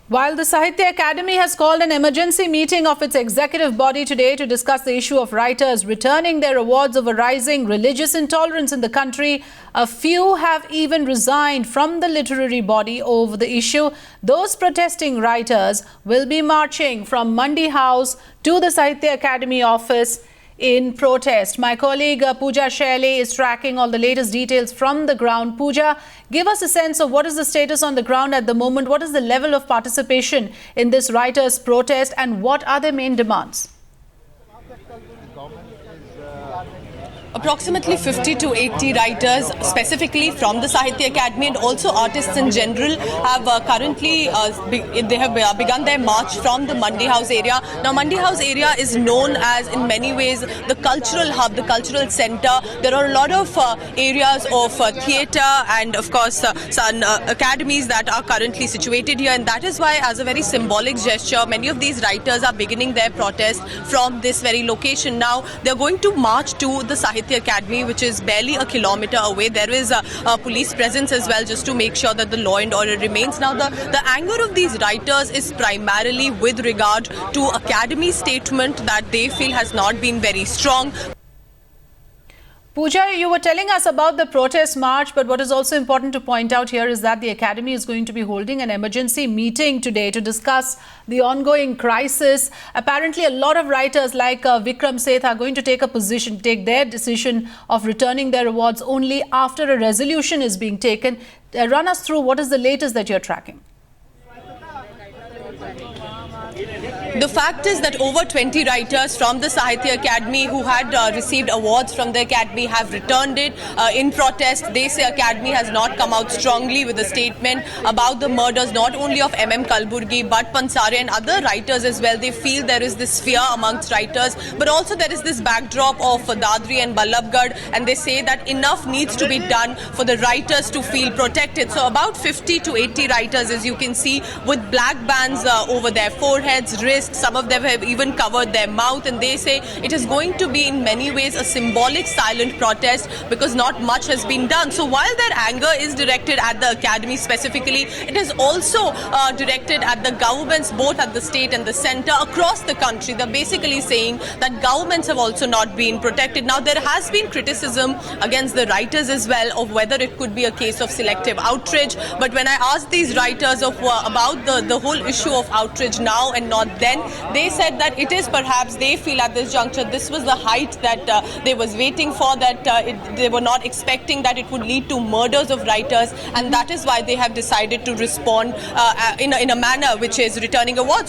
While the Sahitya Academy has called an emergency meeting of its executive body today to discuss the issue of writers returning their awards over rising religious intolerance in the country, a few have even resigned from the literary body over the issue. Those protesting writers will be marching from Mandi House to the Sahitya Academy office in protest. My colleague Pooja Shelley is tracking all the latest details from the ground. Pooja, give us a sense of what is the status on the ground at the moment. What is the level of participation in this writers' protest and what are their main demands? Approximately 50 to 80 writers, specifically from the Sahitya Academy and also artists in general, have currently begun their march from the Mandi House area. Now, Mandi House area is known as, in many ways, the cultural hub, the cultural center. There are a lot of areas of theatre and, of course, some academies that are currently situated here, and that is why, as a very symbolic gesture, many of these writers are beginning their protest from this very location. Now, they're going to march to the Sahitya Academy, which is barely a kilometer away. There is a police presence as well, just to make sure that the law and order remains. Now, the anger of these writers is primarily with regard to Academy's statement that they feel has not been very strong. Pooja, you were telling us about the protest march, but what is also important to point out here is that the Academy is going to be holding an emergency meeting today to discuss the ongoing crisis. Apparently, a lot of writers like Vikram Seth are going to take their decision of returning their awards only after a resolution is being taken. Run us through what is the latest that you're tracking. The fact is that over 20 writers from the Sahitya Academy who had received awards from the Academy have returned it in protest. They say Academy has not come out strongly with a statement about the murders not only of M.M. Kalburgi but Pansare and other writers as well. They feel there is this fear amongst writers, but also there is this backdrop of Dadri and Ballabgarh, and they say that enough needs to be done for the writers to feel protected. So about 50 to 80 writers, as you can see, with black bands over their foreheads, wrists. Some of them have even covered their mouth, and they say it is going to be in many ways a symbolic silent protest because not much has been done. So while their anger is directed at the Academy specifically, it is also directed at the governments, both at the state and the centre across the country. They're basically saying that governments have also not been protected. Now, there has been criticism against the writers as well of whether it could be a case of selective outrage. But when I asked these writers about the whole issue of outrage now and not then, they said that it is perhaps, they feel at this juncture, this was the height that they was waiting for, that they were not expecting that it would lead to murders of writers, and that is why they have decided to respond in a manner which is returning awards.